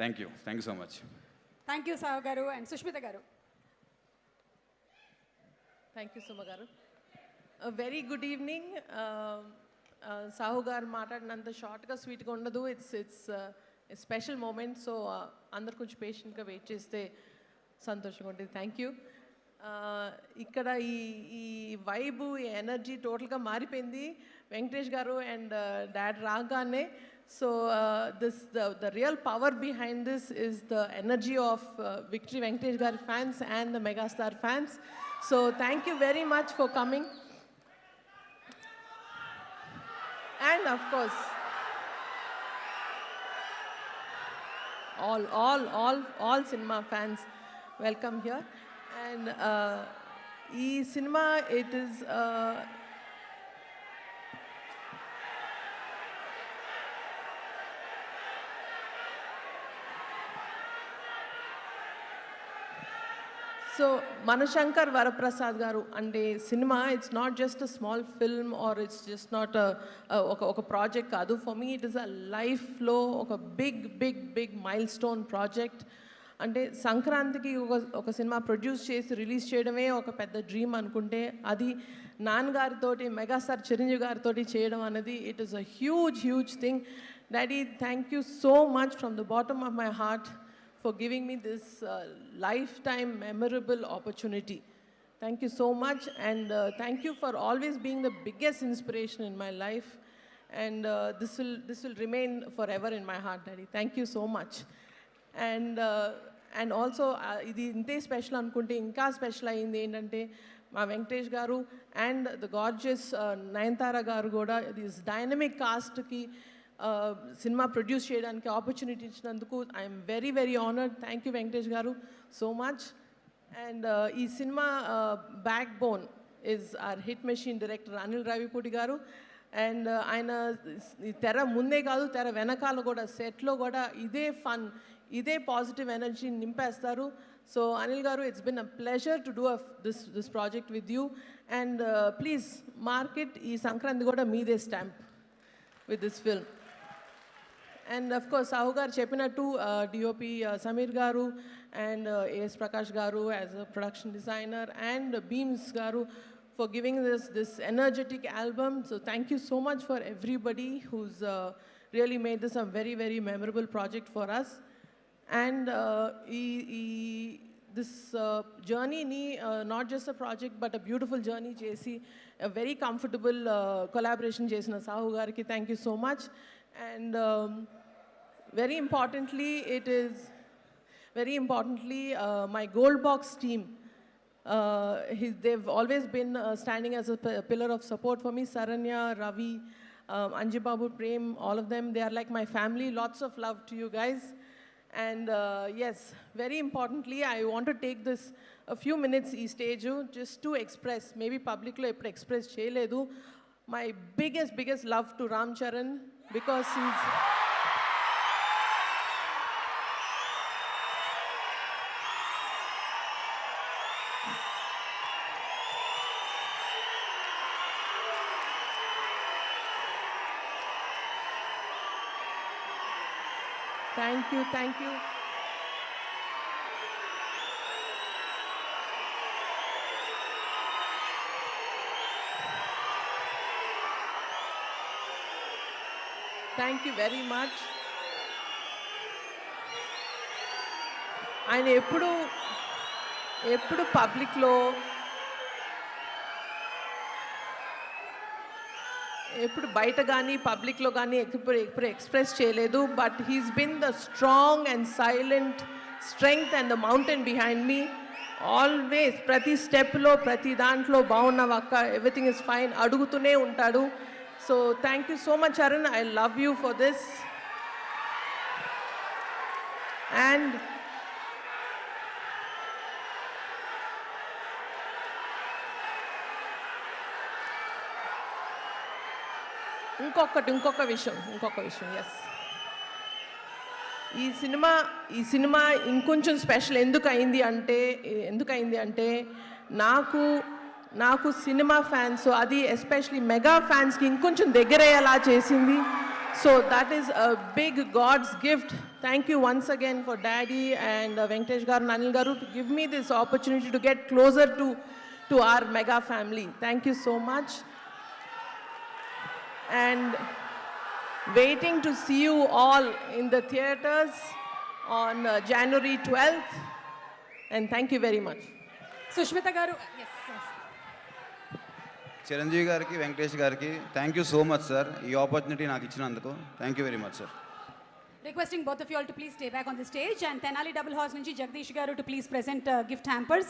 Thank you so much. Thank you Sahu గారు and Sushmita గారు. Thank you Suma గారు. Very good evening. సాహు గారు మాట్లాడినంత షార్ట్గా స్వీట్గా ఉండదు. It's special moment. సో అందరు కొంచెం పేషెంట్గా వెయిట్ చేస్తే సంతోషంగా ఉంటుంది. Thank you. ఇక్కడ ఈ వైబు, ఈ ఎనర్జీ టోటల్గా మారిపోయింది వెంకటేష్ గారు అండ్ డాడ్ రాగానే. So the real power behind this is the energy of Victory Venkatesh Garu fans and the Megastar fans. So thank you very much for coming. And of course, all cinema fans, welcome here. And cinema, it is so Manashankar Varaprasad గారు అంటే cinema it's not just a small film or it's just not ఒక project కాదు. For me it is a లైఫ్లో ఒక big mile stone project. అంటే సంక్రాంతికి ఒక cinema produce చేసి రిలీజ్ చేయడమే ఒక పెద్ద డ్రీమ్ అనుకుంటే, అది నాన్నగారితోటి మెగాస్టార్ చిరంజీవి గారితో చేయడం అనేది it is a huge thing. Daddy, thank you so much from the bottom of my heart for giving me this lifetime memorable opportunity. Thank you so much, and thank you for always being the biggest inspiration in my life, and this will remain forever in my heart, Daddy. Thank you so much. And also idi inte special anukunte inka special ayindi entante ma Venkatesh garu and the gorgeous Nayanthara garu kuda this dynamic cast ki cinema produce చేయడానికి opportunity ఇచ్చినందుకు I'm very honoured. Thank you Venkatesh garu so much. And ఈ cinema backbone is our hit machine director Anil Ravipudi garu. And ఆయన తెర ముందే కాదు, తెర వెనకాల కూడా, సెట్లో కూడా ఇదే ఫన్, ఇదే పాజిటివ్ ఎనర్జీ నింపేస్తారు. సో అనిల్ గారు, it's been a pleasure to do this project with you. And please market ఈ సంక్రాంతి కూడా మీదే stamp with this film. And of course, Sahu garu cheppinattu DOP Samir garu and AS Prakash garu as a production designer, and Beams garu for giving this energetic album. So thank you so much for everybody who's really made this a very memorable project for us. And this journey ni not just a project but a beautiful journey chesi, a very comfortable collaboration chesina Sahu gariki thank you so much. And very importantly, my Gold Box team, they've always been standing as a pillar of support for me. Saranya, Ravi, Anji Babu, Prem, all of them, they are like my family. Lots of love to you guys. And yes, very importantly, I want to take this a few minutes ee stage just to express, maybe publicly eppudu express cheyaledu, my biggest love to Ram Charan, because he's thank you. Thank you very much. ఆయన ఎప్పుడు పబ్లిక్లో ఎప్పుడు బయట కానీ పబ్లిక్లో కానీ ఎప్పుడు express చేయలేదు. But he's been the strong and silent strength and the mountain behind me. Always ప్రతి స్టెప్లో, ప్రతి దాంట్లో బాగున్నావు అక్క, ఎవ్రీథింగ్ ఇస్ ఫైన్ అడుగుతూనే ఉంటాడు. So thank you so much Arun, I love you for this. And ఇంకొక విషయం ఎస్, ఈ సినిమా ఇంకొంచెం స్పెషల్ ఎందుకు అయింది అంటే నాకు సినిమా ఫ్యాన్స్, అది ఎస్పెషలీ మెగా ఫ్యాన్స్కి ఇంకొంచెం దగ్గరయ్యేలా చేసింది So that is a big God's gift. Thank you once again for Daddy and Venkatesh garu, Anil garu to give me this opportunity to get closer to our mega family. Thank you so much. And waiting to see you all in the theaters on January 12th. And thank you very much. Sushmita గారు yes, yes. Chiranjeevi గారికి వెంకటేష్ గారికి thank you so much sir ఈ opportunity నాకు ఇచ్చినందుకు thank you very much sir. Requesting both of you all to please stay back on the stage and Tenali Double Horse నుంచి జగదీష్ గారు to please present gift hampers.